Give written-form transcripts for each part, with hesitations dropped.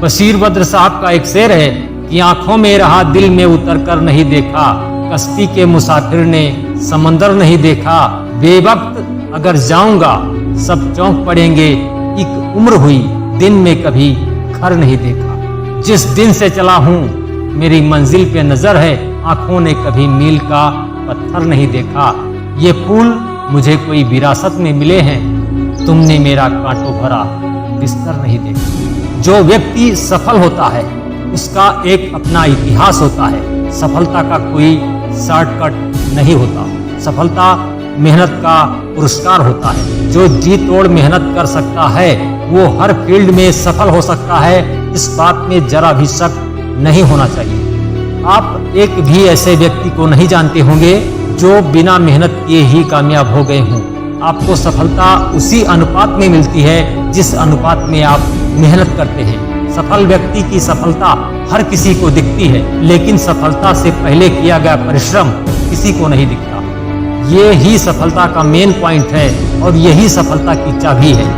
बशीर बद्र साहब का एक शेर है कि आंखों में रहा दिल में उतर कर नहीं देखा, कश्ती के मुसाफिर ने समंदर नहीं देखा, बेवक्त अगर जाऊंगा सब चौंक पड़ेंगे, एक उम्र हुई दिन में कभी घर नहीं देखा। जिस दिन से चला हूँ मेरी मंजिल पे नजर है, आंखों ने कभी मील का पत्थर नहीं देखा। ये फूल मुझे कोई विरासत में मिले हैं, तुमने मेरा कांटों भरा बिस्तर नहीं देखा। जो व्यक्ति सफल होता है उसका एक अपना इतिहास होता है। सफलता का कोई शॉर्टकट नहीं होता। सफलता मेहनत का पुरस्कार होता है। जो जी तोड़ मेहनत कर सकता है वो हर फील्ड में सफल हो सकता है। इस बात में जरा भी शक नहीं होना चाहिए। आप एक भी ऐसे व्यक्ति को नहीं जानते होंगे जो बिना मेहनत किए ही कामयाब हो गए हों। आपको सफलता उसी अनुपात में मिलती है जिस अनुपात में आप मेहनत करते हैं। सफल व्यक्ति की सफलता हर किसी को दिखती है, लेकिन सफलता से पहले किया गया परिश्रम किसी को नहीं दिखता। ये ही सफलता का मेन पॉइंट है और यही सफलता की चाबी है।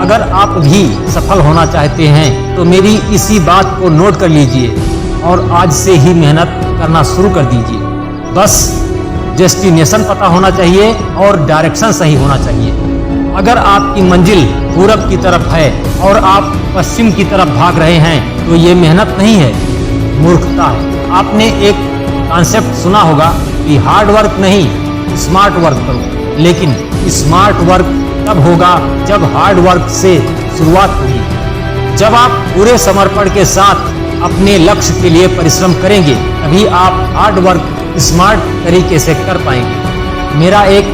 अगर आप भी सफल होना चाहते हैं तो मेरी इसी बात को नोट कर लीजिए और आज से ही मेहनत करना शुरू कर दीजिए। बस डेस्टिनेशन पता होना चाहिए और डायरेक्शन सही होना चाहिए। अगर आपकी मंजिल पूरब की तरफ है और आप पश्चिम की तरफ भाग रहे हैं तो ये मेहनत नहीं है, मूर्खता है। आपने एक कॉन्सेप्ट सुना होगा कि हार्ड वर्क नहीं स्मार्ट वर्क करो, लेकिन स्मार्ट वर्क तब होगा जब हार्ड वर्क से शुरुआत होगी। जब आप पूरे समर्पण के साथ अपने लक्ष्य के लिए परिश्रम करेंगे तभी आप हार्ड वर्क स्मार्ट तरीके से कर पाएंगे। मेरा एक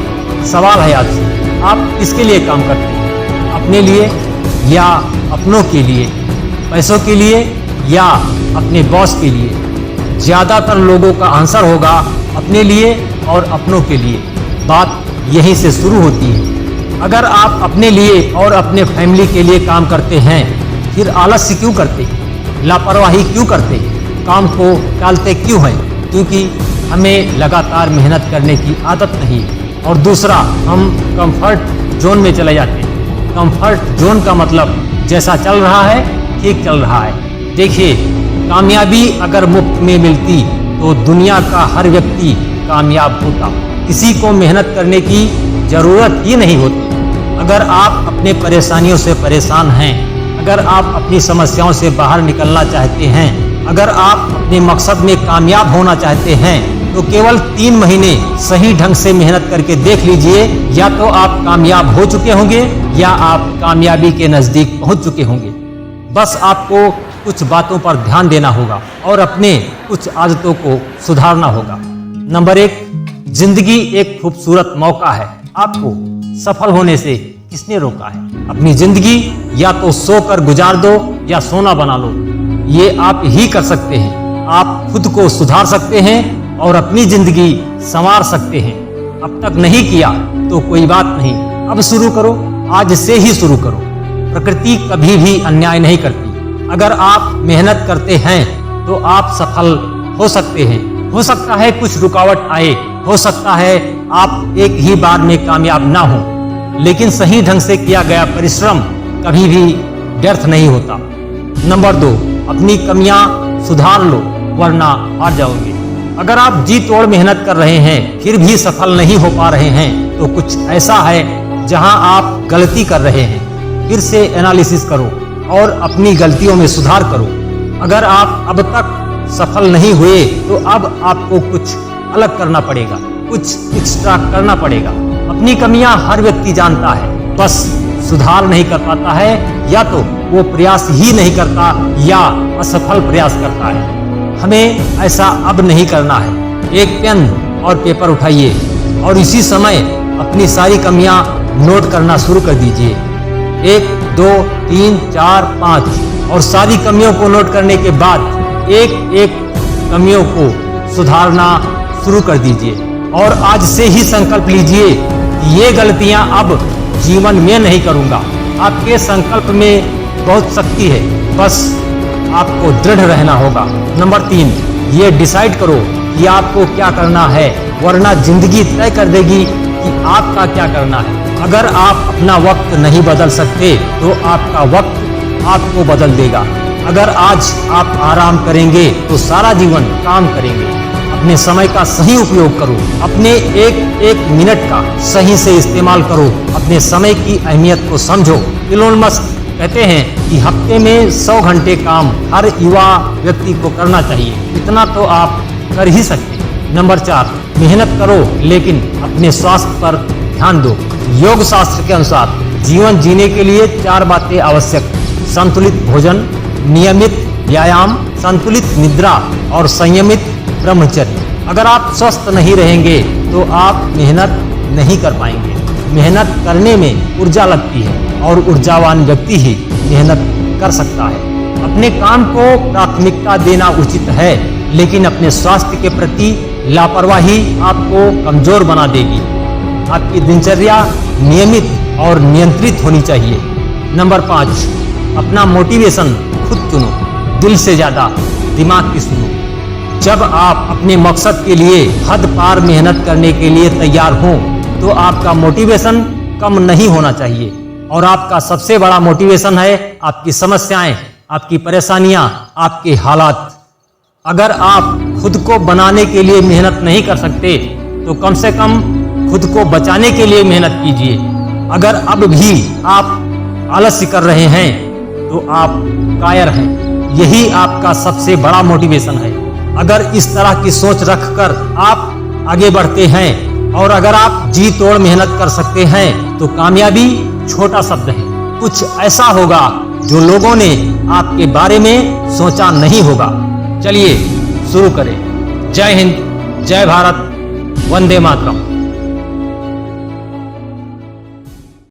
सवाल है आज से, आप किसके लिए काम करते हैं? अपने लिए या अपनों के लिए? पैसों के लिए या अपने बॉस के लिए? ज्यादातर लोगों का आंसर होगा अपने लिए और अपनों के लिए। बात यहीं से शुरू होती है। अगर आप अपने लिए और अपने फैमिली के लिए काम करते हैं फिर आलस्य क्यों करते हैं? लापरवाही क्यों करते हैं? काम को टालते क्यों हैं? क्योंकि हमें लगातार मेहनत करने की आदत नहीं है। और दूसरा, हम कंफर्ट जोन में चले जाते हैं। कंफर्ट जोन का मतलब जैसा चल रहा है ठीक चल रहा है। देखिए, कामयाबी अगर मुफ्त में मिलती तो दुनिया का हर व्यक्ति कामयाब होता। किसी को मेहनत करने की जरूरत ही नहीं होती। अगर आप अपने परेशानियों से परेशान हैं, अगर आप अपनी समस्याओं से बाहर निकलना चाहते हैं, अगर आप अपने मकसद में कामयाब होना चाहते हैं तो केवल 3 महीने सही ढंग से मेहनत करके देख लीजिए। या तो आप कामयाब हो चुके होंगे या आप कामयाबी के नजदीक पहुंच चुके होंगे। बस आपको कुछ बातों पर ध्यान देना होगा और अपने कुछ आदतों को सुधारना होगा। नंबर 1, जिंदगी एक खूबसूरत मौका है। आपको सफल होने से किसने रोका है? अपनी जिंदगी या तो सोकर गुजार दो या सोना बना लो। ये आप ही कर सकते हैं। आप खुद को सुधार सकते हैं और अपनी जिंदगी संवार सकते हैं। अब तक नहीं किया तो कोई बात नहीं, अब शुरू करो, आज से ही शुरू करो। प्रकृति कभी भी अन्याय नहीं करती। अगर आप मेहनत करते हैं तो आप सफल हो सकते हैं। हो सकता है कुछ रुकावट आए, हो सकता है आप एक ही बार में कामयाब ना हो, लेकिन सही ढंग से किया गया परिश्रम कभी भी व्यर्थ नहीं होता। नंबर 2, अपनी कमियां सुधार लो वरना हार जाओगे। अगर आप जी तोड़ मेहनत कर रहे हैं फिर भी सफल नहीं हो पा रहे हैं तो कुछ ऐसा है जहां आप गलती कर रहे हैं। फिर से एनालिसिस करो और अपनी गलतियों में सुधार करो। अगर आप अब तक सफल नहीं हुए तो अब आपको कुछ अलग करना पड़ेगा, कुछ एक्स्ट्रा करना पड़ेगा। अपनी कमियां हर व्यक्ति जानता है, बस सुधार नहीं कर पाता है, या तो वो प्रयास ही नहीं करता या असफल प्रयास करता है। हमें ऐसा अब नहीं करना है। एक पेन और पेपर उठाइए और इसी समय अपनी सारी कमियां नोट करना शुरू कर दीजिए। 1, 2, 3, 4, 5 और सारी कमियों को नोट करने के बाद एक एक कमियों को सुधारना शुरू कर दीजिए। और आज से ही संकल्प लीजिए कि ये गलतियां अब जीवन में नहीं करूंगा। आपके संकल्प में बहुत शक्ति है, बस आपको दृढ़ रहना होगा। नंबर 3, ये डिसाइड करो कि आपको क्या करना है, वरना जिंदगी तय कर देगी कि आपका क्या करना है। अगर आप अपना वक्त नहीं बदल सकते तो आपका वक्त आपको बदल देगा। अगर आज आप आराम करेंगे तो सारा जीवन काम करेंगे। अपने समय का सही उपयोग करो, अपने एक एक मिनट का सही से इस्तेमाल करो, अपने समय की अहमियत को समझो। इलोन मस्क कहते हैं कि हफ्ते में 100 घंटे काम हर युवा व्यक्ति को करना चाहिए। इतना तो आप कर ही सकते हैं। नंबर 4, मेहनत करो लेकिन अपने स्वास्थ्य पर ध्यान दो। योग शास्त्र के अनुसार जीवन जीने के लिए 4 बातें आवश्यक: संतुलित भोजन, नियमित व्यायाम, संतुलित निद्रा और संयमित ब्रह्मचर्य। अगर आप स्वस्थ नहीं रहेंगे तो आप मेहनत नहीं कर पाएंगे। मेहनत करने में ऊर्जा लगती है और ऊर्जावान व्यक्ति ही मेहनत कर सकता है। अपने काम को प्राथमिकता देना उचित है, लेकिन अपने स्वास्थ्य के प्रति लापरवाही आपको कमजोर बना देगी। आपकी दिनचर्या नियमित और नियंत्रित होनी चाहिए। नंबर 5, अपना मोटिवेशन खुद चुनो, दिल से ज्यादा दिमाग की सुनो। जब आप अपने मकसद के लिए हद पार मेहनत करने के लिए तैयार हों तो आपका मोटिवेशन कम नहीं होना चाहिए। और आपका सबसे बड़ा मोटिवेशन है आपकी समस्याएं, आपकी परेशानियां, आपके हालात। अगर आप खुद को बनाने के लिए मेहनत नहीं कर सकते तो कम से कम खुद को बचाने के लिए मेहनत कीजिए। अगर अब भी आप आलस्य कर रहे हैं तो आप कायर हैं। यही आपका सबसे बड़ा मोटिवेशन है। अगर इस तरह की सोच रखकर आप आगे बढ़ते हैं और अगर आप जी तोड़ मेहनत कर सकते हैं तो कामयाबी छोटा शब्द है। कुछ ऐसा होगा जो लोगों ने आपके बारे में सोचा नहीं होगा। चलिए शुरू करें। जय हिंद, जय भारत, वंदे मातरम।